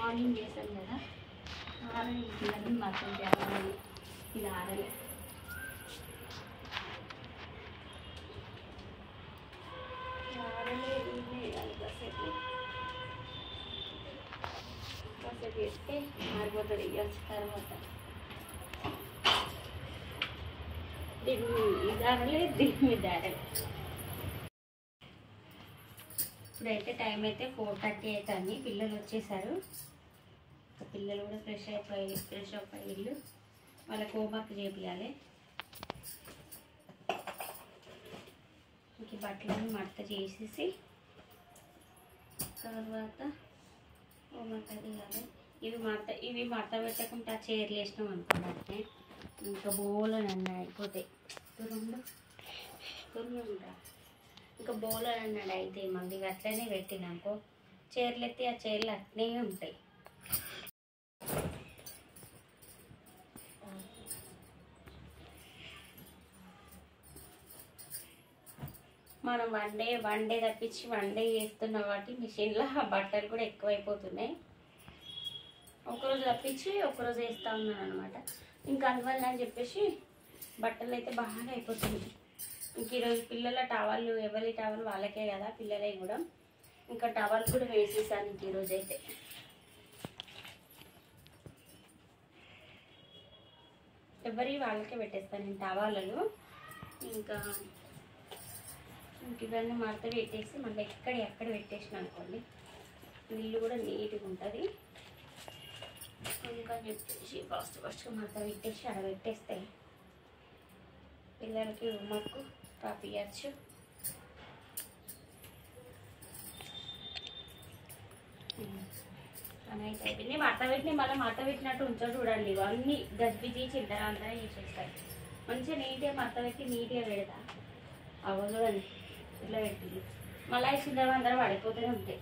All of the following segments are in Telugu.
మార్నింగ్ చేసాం కదా ఆరని ఇవన్నీ మొత్తం చేయాలి. ఇది ఆరలే కాసేపు వేస్తే ఆరిపోతుంది. ఇవ్వచ్చు తర్వాత ఇది ఆరలేదు, దీని మీద ఆరలేదు. ఇప్పుడైతే టైం అయితే 4:30 అవుతుంది. పిల్లలు వచ్చేసారు. పిల్లలు కూడా ఫ్రెష్ అప్ అయ్యి వాళ్ళకి హోంవర్క్ చేయాలి. ఇంక బట్టలను మడత చేసేసి తర్వాత హోంవర్క్ అది చేయాలి. ఇవి మడత పెట్టకుండా చీరలు వేసినాం అనుకోండి ఇంకా బోలని అయిపోతాయి. తురుముంటా ఇంకా బోలని అన్నాడు అయితే మళ్ళీ అట్లనే పెట్టినాకో చీరలు ఎత్తి ఆ చీరలు అట్లనే ఉంటాయి. మనం వన్ డే తప్పించి చేస్తున్న వాటి మిషన్లో ఆ బట్టలు కూడా ఎక్కువైపోతున్నాయి. ఒకరోజు తప్పించి ఒకరోజు వేస్తూ ఉన్నాను అనమాట. ఇంకా అందువల్ల అని చెప్పేసి బట్టలు అయితే బాగా అయిపోతుంది. ఇంక ఈరోజు పిల్లల టవల్ ఎవరి టవల్ వాళ్ళకే కదా, పిల్లలే కూడా ఇంకా టవల్ కూడా వేసేసాను. ఇంక ఈరోజు అయితే ఎవరి వాళ్ళకే పెట్టేస్తాను నేను టవాళ్ళు. ఇంకా ఇవన్నీ మడత పెట్టేసి మళ్ళీ ఎక్కడ పెట్టేసిన అనుకోండి ఇల్లు కూడా నీట్గా ఉంటుంది. ఇంకా చెప్పేసి ఫస్ట్గా మడత పెట్టేసి అక్కడ పెట్టేస్తే పిల్లలకి హోంవర్క్ రాపియచ్చు. అయితే అయిపోయింది. మడత పెట్టిన మళ్ళీ మడత పెట్టినట్టు ఉంచో చూడండి. ఇవన్నీ గజ్బిజీ చిల్లర అంతా చేసేస్తాయి. మంచిగా నీట్గా మడత పెట్టి నీట్గా పెడతా అవ్వ చూడండి ఇట్లా పెట్టింది. మళ్ళీ చిల్లర అందరూ పడిపోతూనే ఉంటాయి.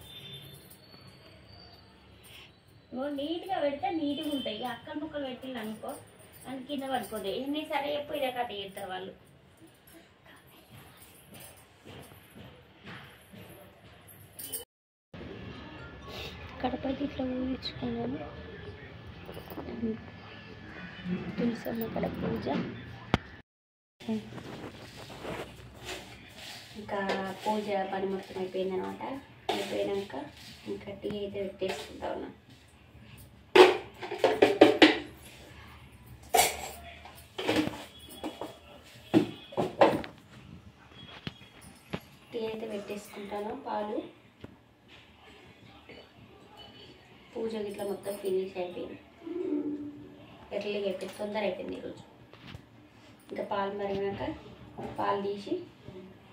నీట్గా పెడితే నీట్గా ఉంటాయి. అక్కడ ముక్కలు పెట్టింది అనుకో అని కింద పడిపోతాయి. ఎన్ని సరే చెప్పు ఇదే కథ చేస్తారు వాళ్ళు. కడపతి ఇట్లా ఊహించుకున్నాను. తులసమ్మ కడ పూజ. ఇంకా పూజ పని మొత్తం అయిపోయింది అనమాట. అయిపోయాక ఇంకా టీ అయితే పెట్టేసుకుంటా ఉన్నా. టీ అయితే పెట్టేసుకుంటాను. పాలు పూజ గిట్లా మొత్తం ఫినిష్ అయిపోయింది. ఎర్లీగా అయిపోయింది, తొందర అయిపోయింది ఈరోజు. ఇంకా పాలు మరిగినాక పాలు తీసి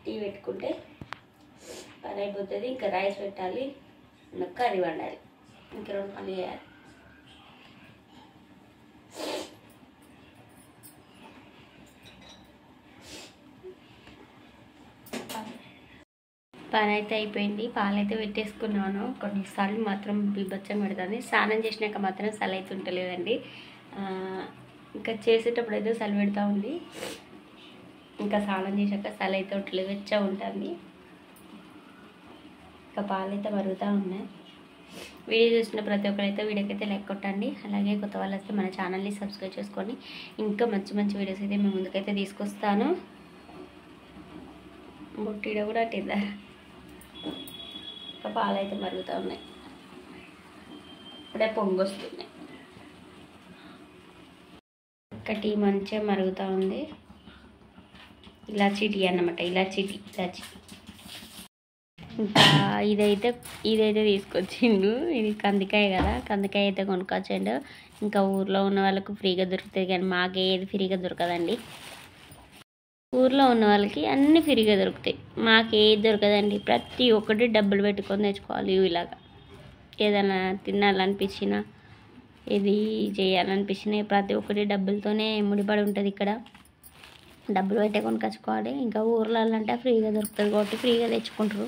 టీ పెట్టుకుంటే పని అయిపోతుంది. ఇంకా రైస్ పెట్టాలి, కర్రీ వండాలి. ఇంకా 2 పనులు చేయాలి. పని అయితే అయిపోయింది. పాలైతే పెట్టేసుకున్నాను. కొన్నిసార్లు మాత్రం బీభత్సం పెడుతుంది. స్నానం చేసినాక మాత్రం చలి అయితే ఉంటలేదండి. ఇంకా చేసేటప్పుడు అయితే చలి పెడతా ఉంది. ఇంకా స్నానం చేశాక చలి అయితే ఉంటలేదు, వెచ్చ ఉంటుంది. ఇంకా పాలైతే మరుగుతూ ఉన్నాయి. వీడియో చూసిన ప్రతి ఒక్కరైతే వీడియోకైతే లైక్ కొట్టండి. అలాగే కొత్త వాళ్ళు వస్తే మన ఛానల్ని సబ్స్క్రైబ్ చేసుకొని ఇంకా మంచి మంచి వీడియోస్ అయితే మేము ముందుకైతే తీసుకొస్తాను. బొట్టిడ కూడా అట్టిద్దా. ఇంకా పాలైతే మరుగుతూ ఉన్నాయి. ఇప్పుడే పొంగు వస్తున్నాయి. ఇంకా టీ మంచిగా మరుగుతూ ఉంది. ఇలాచీ టీ అన్నమాట. ఇలాచీ. ఇంకా ఇదైతే తీసుకొచ్చిండు. ఇది కందికాయ కదా, కందికాయ అయితే కొనుక్కొచ్చిండు. ఇంకా ఊర్లో ఉన్న వాళ్ళకు ఫ్రీగా దొరుకుతుంది కానీ మాకే ఏది ఫ్రీగా దొరకదండి. ఊర్లో ఉన్న వాళ్ళకి అన్నీ ఫ్రీగా దొరుకుతాయి, మాకు ఏది దొరకదండి. ప్రతి ఒక్కటి డబ్బులు పెట్టుకొని తెచ్చుకోవాలి. ఇలాగా ఏదైనా తినాలనిపించినా ఇది చేయాలనిపించినా ప్రతి ఒక్కటి డబ్బులతోనే ముడిపడి ఉంటుంది. ఇక్కడ డబ్బులు పెట్టే కొనుక్కొచ్చుకోవాలి. ఇంకా ఊర్లలో అంటే ఫ్రీగా దొరుకుతుంది కాబట్టి ఫ్రీగా తెచ్చుకుంటారు.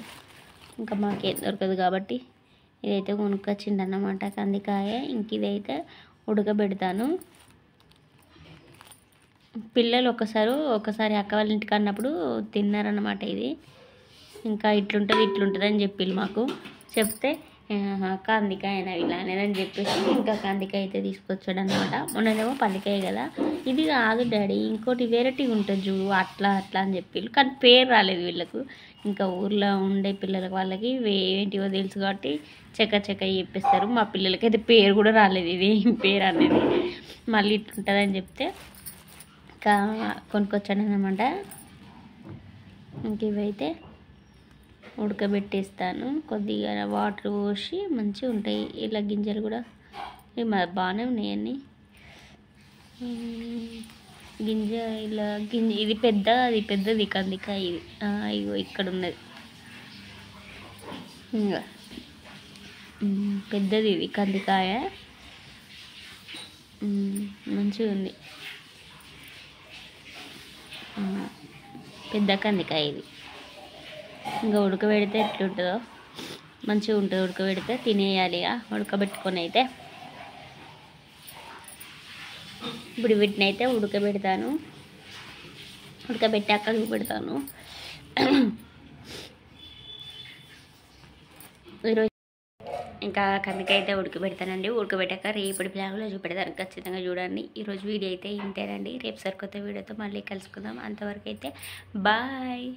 ఇంకా మాకేం దొరకదు కాబట్టి ఇదైతే కొనుక్కొచ్చిండు అన్నమాట కందికాయ. ఇంక ఇదైతే ఉడకబెడతాను. పిల్లలు ఒకసారి అక్క వాళ్ళ ఇంటికి అన్నప్పుడు తిన్నారన్నమాట. ఇది ఇంకా ఇట్లుంటుంది అని చెప్పిళ్ళు మాకు. చెప్తే కందికాయ ఇలానేదని చెప్పేసి ఇంకా కందికాయ అయితే తీసుకొచ్చాడు అనమాట. మొన్ననేమో పల్లికాయ కదా, ఇది కాదు డాడీ ఇంకోటి వెరైటీ ఉంటుంది చూడు అట్లా అట్లా అని చెప్పి, కానీ పేరు రాలేదు వీళ్ళకు. ఇంకా ఊర్లో ఉండే పిల్లలకి వాళ్ళకి ఏంటివో తెలుసు కాబట్టి చెక్క చెక్క చెప్పిస్తారు. మా పిల్లలకి అయితే పేరు కూడా రాలేదు, ఇది ఏం పేరు అనేది. మళ్ళీ ఇట్లుంటుందని చెప్తే ఇంకా కొనుక్కొచ్చాడు అనమాట. ఇంక ఇవైతే ఉడకబెట్టేస్తాను, కొద్దిగా వాటర్ పోసి మంచిగా ఉంటాయి. ఇలా గింజలు కూడా బాగానే ఉన్నాయన్నీ. గింజ ఇలా ఇది పెద్దది కందికాయ ఇది. ఇగో ఇక్కడ ఉన్నది ఇంకా పెద్దది ఇది కందికాయ, మంచిగా ఉంది. పెద్ద కందికాయ ఇది. ఇంకా ఉడకబెడితే ఎట్లుంటుందో మంచిగా ఉంటుంది. ఉడకబెడితే తినేయాలి ఉడకబెట్టుకొని అయితే. ఇప్పుడు వీటిని అయితే ఉడకబెడతాను, ఉడకబెట్టాక చూపెడతాను. ఈరోజు ఇంకా కందికాయ అయితే ఉడకబెడతానండి. ఉడకబెట్టాక రేపటి బ్లాగ్లో చూపెడతాను, ఖచ్చితంగా చూడండి. ఈరోజు వీడియో అయితే ఇంతేనండి. రేపు సరికొత్త వీడియోతో మళ్ళీ కలుసుకుందాం. అంతవరకు అయితే బాయ్.